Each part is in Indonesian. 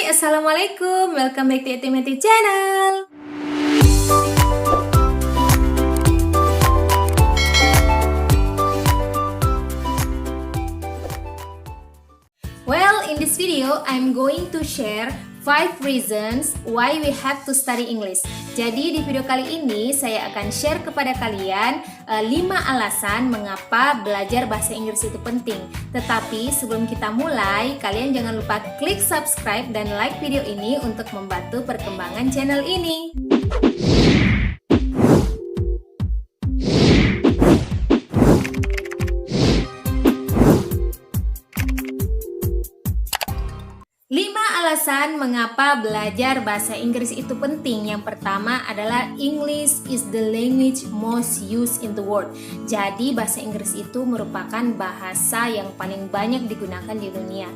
Assalamualaikum. Welcome back to Etimati Channel. Well, in this video, I'm going to share 5 reasons why we have to study English. Jadi di video kali ini saya akan share kepada kalian 5 alasan mengapa belajar bahasa Inggris itu penting. Tetapi sebelum kita mulai, kalian jangan lupa klik subscribe dan like video ini untuk membantu perkembangan channel ini. Alasan mengapa belajar bahasa Inggris itu penting. Yang pertama adalah English is the language most used in the world. Jadi bahasa Inggris itu merupakan bahasa yang paling banyak digunakan di dunia.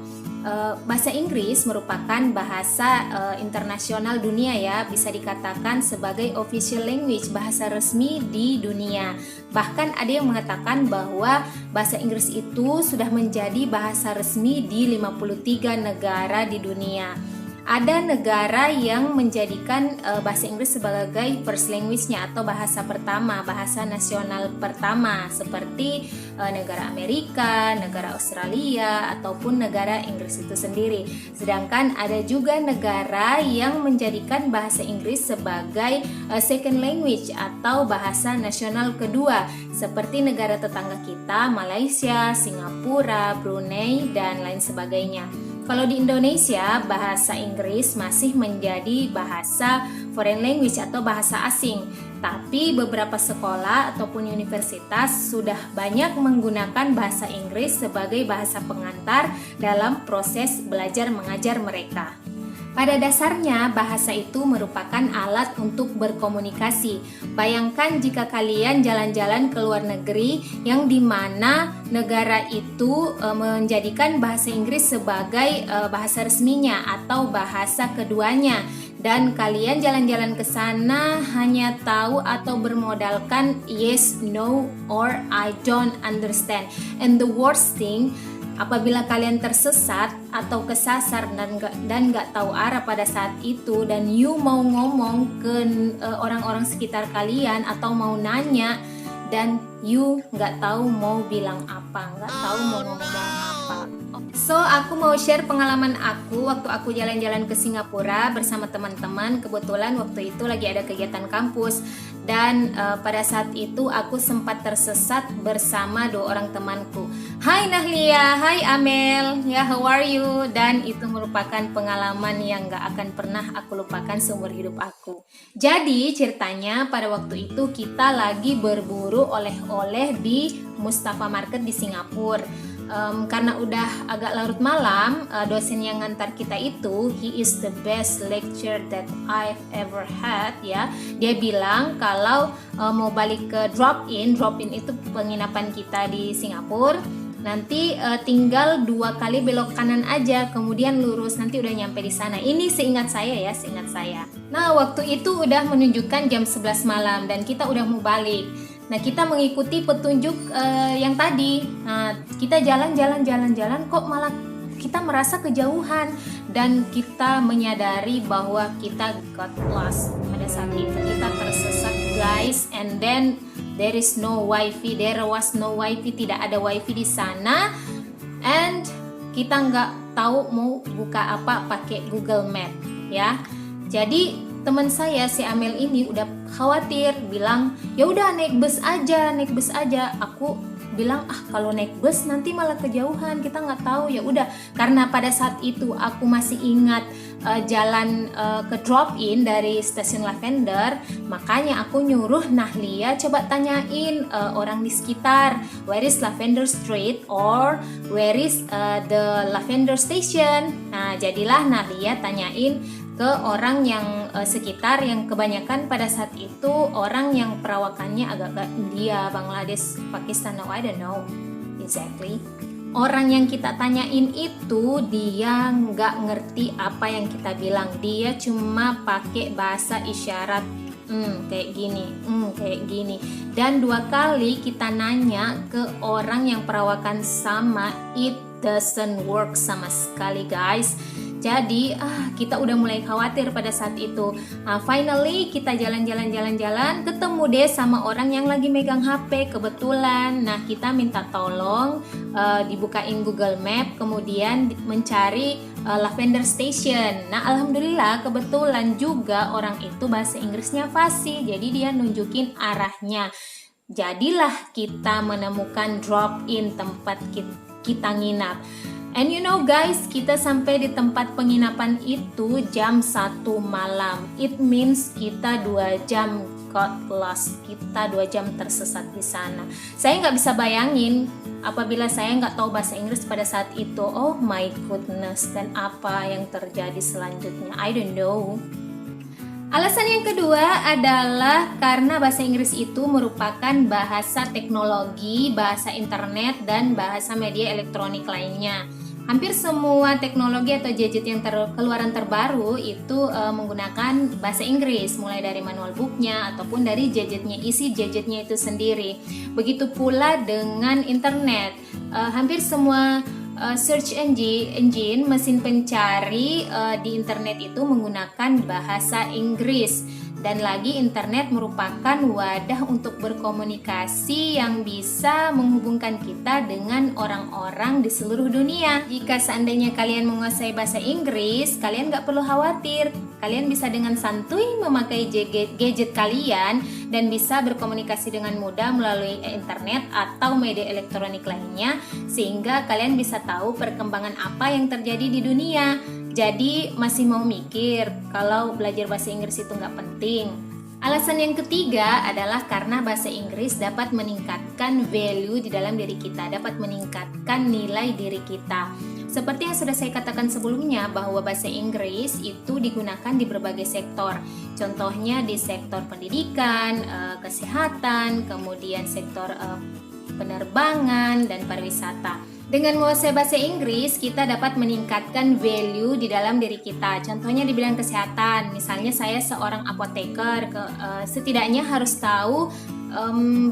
Bahasa Inggris merupakan bahasa internasional dunia ya, bisa dikatakan sebagai official language, bahasa resmi di dunia. Bahkan ada yang mengatakan bahwa bahasa Inggris itu sudah menjadi bahasa resmi di 53 negara di dunia. Ada negara yang menjadikan bahasa Inggris sebagai first language-nya atau bahasa pertama, bahasa nasional pertama, seperti negara Amerika, negara Australia, ataupun negara Inggris itu sendiri. Sedangkan ada juga negara yang menjadikan bahasa Inggris sebagai second language atau bahasa nasional kedua, seperti negara tetangga kita, Malaysia, Singapura, Brunei, dan lain sebagainya. Kalau di Indonesia, bahasa Inggris masih menjadi bahasa foreign language atau bahasa asing. Tapi beberapa sekolah ataupun universitas sudah banyak menggunakan bahasa Inggris sebagai bahasa pengantar dalam proses belajar mengajar mereka. Pada dasarnya, bahasa itu merupakan alat untuk berkomunikasi. Bayangkan jika kalian jalan-jalan ke luar negeri yang dimana negara itu menjadikan bahasa Inggris sebagai bahasa resminya atau bahasa keduanya. Dan kalian jalan-jalan ke sana hanya tahu atau bermodalkan yes, no, or I don't understand. And the worst thing, apabila kalian tersesat atau kesasar dan nggak tahu arah pada saat itu, dan you mau ngomong ke orang-orang sekitar kalian atau mau nanya dan you nggak tahu mau bilang apa, nggak tahu mau ngomong apa. So, aku mau share pengalaman aku waktu aku jalan-jalan ke Singapura bersama teman-teman. Kebetulan waktu itu lagi ada kegiatan kampus. Dan pada saat itu aku sempat tersesat bersama 2 orang temanku. Hai Nahlia, hai Amel, ya how are you? Dan itu merupakan pengalaman yang gak akan pernah aku lupakan seumur hidup aku. Jadi ceritanya pada waktu itu kita lagi berburu oleh-oleh di Mustafa Market di Singapura. Karena udah agak larut malam, dosen yang ngantar kita itu, he is the best lecturer that I've ever had ya. Dia bilang kalau mau balik ke drop in itu penginapan kita di Singapura, nanti tinggal 2 kali belok kanan aja, kemudian lurus, nanti udah nyampe di sana. Ini seingat saya ya, seingat saya. Nah, waktu itu udah menunjukkan jam 11 malam dan kita udah mau balik. Nah, kita mengikuti petunjuk yang tadi. Nah, kita jalan, kok malah kita merasa kejauhan dan kita menyadari bahwa kita got lost. Pada saat itu kita tersesat, guys. And then there is no wifi, there was no wifi, tidak ada wifi di sana. And kita nggak tahu mau buka apa pakai Google Map, ya. Jadi teman saya si Amel ini udah khawatir, bilang ya udah naik bus aja. Aku bilang kalau naik bus nanti malah kejauhan, kita nggak tahu. Ya udah, karena pada saat itu aku masih ingat jalan ke drop in dari stasiun Lavender, makanya aku nyuruh Nahlia coba tanyain orang di sekitar, where is Lavender Street or where is the Lavender Station. Nah, jadilah Nahlia tanyain ke orang yang sekitar, yang kebanyakan pada saat itu orang yang perawakannya agak India, Bangladesh, Pakistan, no, I don't know exactly. Orang yang kita tanyain itu dia nggak ngerti apa yang kita bilang, dia cuma pakai bahasa isyarat, kayak gini. Dan 2 kali kita nanya ke orang yang perawakan sama, it doesn't work sama sekali, guys. Jadi kita udah mulai khawatir pada saat itu. Finally kita jalan-jalan ketemu deh sama orang yang lagi megang HP kebetulan. Nah kita minta tolong dibukain Google Map, kemudian mencari Lavender Station. Nah alhamdulillah kebetulan juga orang itu bahasa Inggrisnya fasih, jadi dia nunjukin arahnya. Jadilah kita menemukan drop-in tempat kita nginap. And you know guys, kita sampai di tempat penginapan itu jam 1 malam. It means kita 2 jam got lost. Kita 2 jam tersesat di sana. Saya nggak bisa bayangin apabila saya nggak tahu bahasa Inggris pada saat itu. Oh my goodness, dan apa yang terjadi selanjutnya? I don't know. Alasan yang kedua adalah karena bahasa Inggris itu merupakan bahasa teknologi, bahasa internet, dan bahasa media elektronik lainnya. Hampir semua teknologi atau gadget yang keluaran terbaru itu menggunakan bahasa Inggris, mulai dari manual booknya ataupun dari isi gadgetnya itu sendiri. Begitu pula dengan internet. Hampir semua search engine, mesin pencari di internet itu menggunakan bahasa Inggris. Dan lagi internet merupakan wadah untuk berkomunikasi yang bisa menghubungkan kita dengan orang-orang di seluruh dunia. Jika seandainya kalian menguasai bahasa Inggris, kalian gak perlu khawatir. Kalian bisa dengan santuy memakai gadget kalian dan bisa berkomunikasi dengan mudah melalui internet atau media elektronik lainnya, sehingga kalian bisa tahu perkembangan apa yang terjadi di dunia. Jadi masih mau mikir kalau belajar bahasa Inggris itu nggak penting? Alasan yang ketiga adalah karena bahasa Inggris dapat meningkatkan value di dalam diri kita, dapat meningkatkan nilai diri kita. Seperti yang sudah saya katakan sebelumnya, bahwa bahasa Inggris itu digunakan di berbagai sektor. Contohnya di sektor pendidikan, kesehatan, kemudian sektor penerbangan, dan pariwisata. Dengan menguasai bahasa Inggris, kita dapat meningkatkan value di dalam diri kita. Contohnya di bidang kesehatan, misalnya saya seorang apoteker, setidaknya harus tahu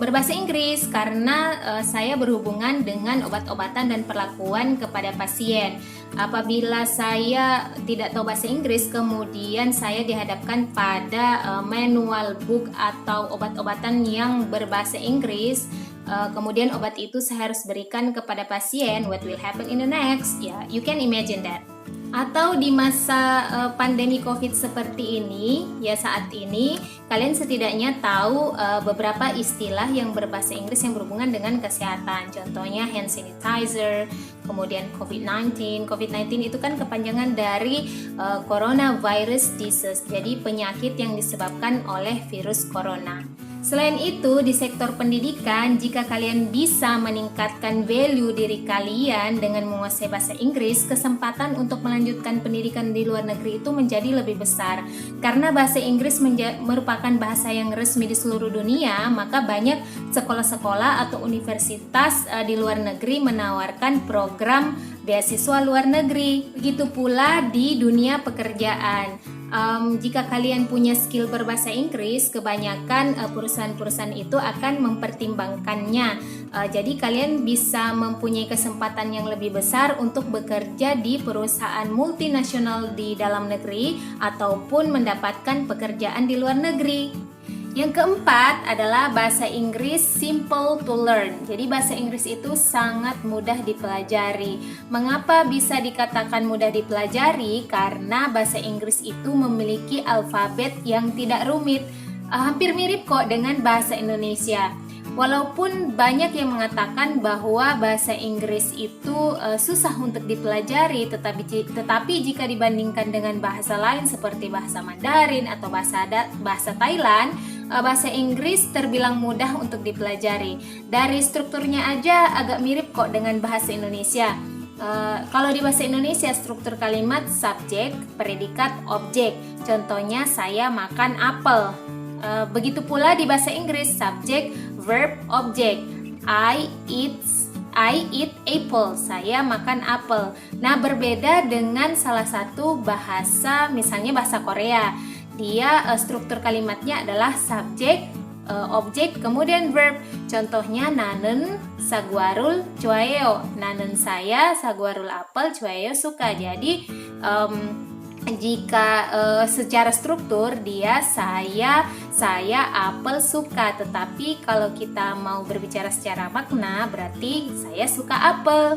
berbahasa Inggris karena saya berhubungan dengan obat-obatan dan perlakuan kepada pasien. Apabila saya tidak tahu bahasa Inggris, kemudian saya dihadapkan pada manual book atau obat-obatan yang berbahasa Inggris, kemudian obat itu saya harus berikan kepada pasien, what will happen in the next? Ya, you can imagine that. Atau di masa pandemi COVID seperti ini, ya saat ini, kalian setidaknya tahu beberapa istilah yang berbahasa Inggris yang berhubungan dengan kesehatan. Contohnya hand sanitizer, kemudian COVID-19. COVID-19 itu kan kepanjangan dari coronavirus disease, jadi penyakit yang disebabkan oleh virus corona. Selain itu, di sektor pendidikan, jika kalian bisa meningkatkan value diri kalian dengan menguasai bahasa Inggris, kesempatan untuk melanjutkan pendidikan di luar negeri itu menjadi lebih besar. Karena bahasa Inggris merupakan bahasa yang resmi di seluruh dunia, maka banyak sekolah-sekolah atau universitas di luar negeri menawarkan program beasiswa luar negeri. Begitu pula di dunia pekerjaan. Jika kalian punya skill berbahasa Inggris, kebanyakan perusahaan-perusahaan itu akan mempertimbangkannya. Jadi kalian bisa mempunyai kesempatan yang lebih besar untuk bekerja di perusahaan multinasional di dalam negeri ataupun mendapatkan pekerjaan di luar negeri. Yang keempat adalah bahasa Inggris simple to learn. Jadi bahasa Inggris itu sangat mudah dipelajari. Mengapa bisa dikatakan mudah dipelajari? Karena bahasa Inggris itu memiliki alfabet yang tidak rumit. Hampir mirip kok dengan bahasa Indonesia. Walaupun banyak yang mengatakan bahwa bahasa Inggris itu susah untuk dipelajari, tetapi jika dibandingkan dengan bahasa lain seperti bahasa Mandarin atau bahasa Thailand, bahasa Inggris terbilang mudah untuk dipelajari. Dari strukturnya aja agak mirip kok dengan bahasa Indonesia. Kalau di bahasa Indonesia, struktur kalimat subjek, predikat, objek. Contohnya saya makan apel. Begitu pula di bahasa Inggris, subjek, verb, objek. I eat apple. Saya makan apel. Nah, berbeda dengan salah satu bahasa, misalnya bahasa Korea. Dia struktur kalimatnya adalah subjek, objek kemudian verb. Contohnya nanen saguarul cuayo. Nanen saya saguarul apel cuayo suka. Jadi jika secara struktur dia saya apel suka, tetapi kalau kita mau berbicara secara makna berarti saya suka apel.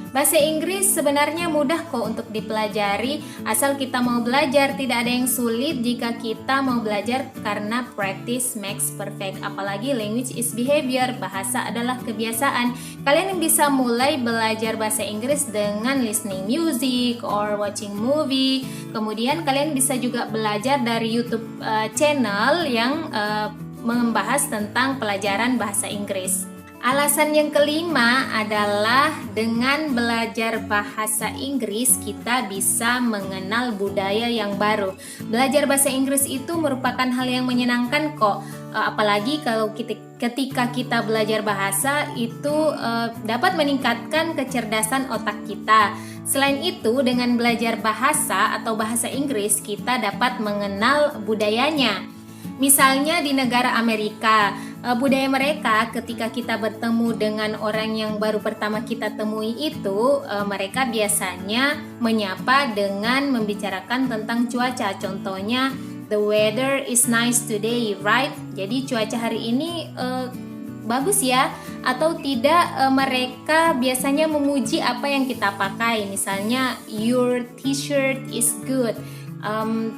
Bahasa Inggris sebenarnya mudah kok untuk dipelajari, asal kita mau belajar. Tidak ada yang sulit jika kita mau belajar, karena practice makes perfect. Apalagi language is behavior, bahasa adalah kebiasaan. Kalian bisa mulai belajar bahasa Inggris dengan listening music or watching movie. Kemudian kalian bisa juga belajar dari YouTube channel yang membahas tentang pelajaran bahasa Inggris. Alasan yang kelima adalah dengan belajar bahasa Inggris kita bisa mengenal budaya yang baru. Belajar bahasa Inggris itu merupakan hal yang menyenangkan kok. Apalagi kalau ketika kita belajar bahasa itu dapat meningkatkan kecerdasan otak kita. Selain itu, dengan belajar bahasa atau bahasa Inggris kita dapat mengenal budayanya. Misalnya di negara Amerika, budaya mereka ketika kita bertemu dengan orang yang baru pertama kita temui itu, mereka biasanya menyapa dengan membicarakan tentang cuaca. Contohnya, the weather is nice today, right? Jadi cuaca hari ini bagus ya, atau tidak. Mereka biasanya memuji apa yang kita pakai. Misalnya, your t-shirt is good.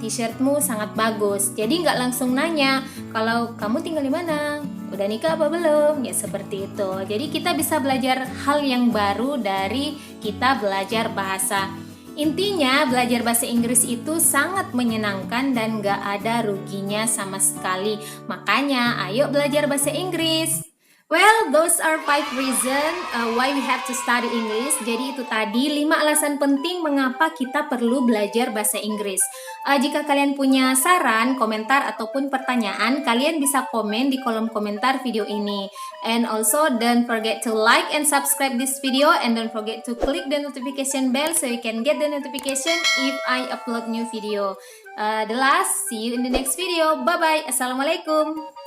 T-shirtmu sangat bagus. Jadi nggak langsung nanya kalau kamu tinggal di mana, udah nikah apa belum, ya seperti itu. Jadi kita bisa belajar hal yang baru dari kita belajar bahasa. Intinya belajar bahasa Inggris itu sangat menyenangkan dan nggak ada ruginya sama sekali. Makanya ayo belajar bahasa Inggris. Well, those are 5 reasons why we have to study English. Jadi itu tadi 5 alasan penting mengapa kita perlu belajar bahasa Inggris. Jika kalian punya saran, komentar, ataupun pertanyaan, kalian bisa komen di kolom komentar video ini. And also don't forget to like and subscribe this video, and don't forget to click the notification bell so you can get the notification if I upload new video. The last, see you in the next video. Bye bye. Assalamualaikum.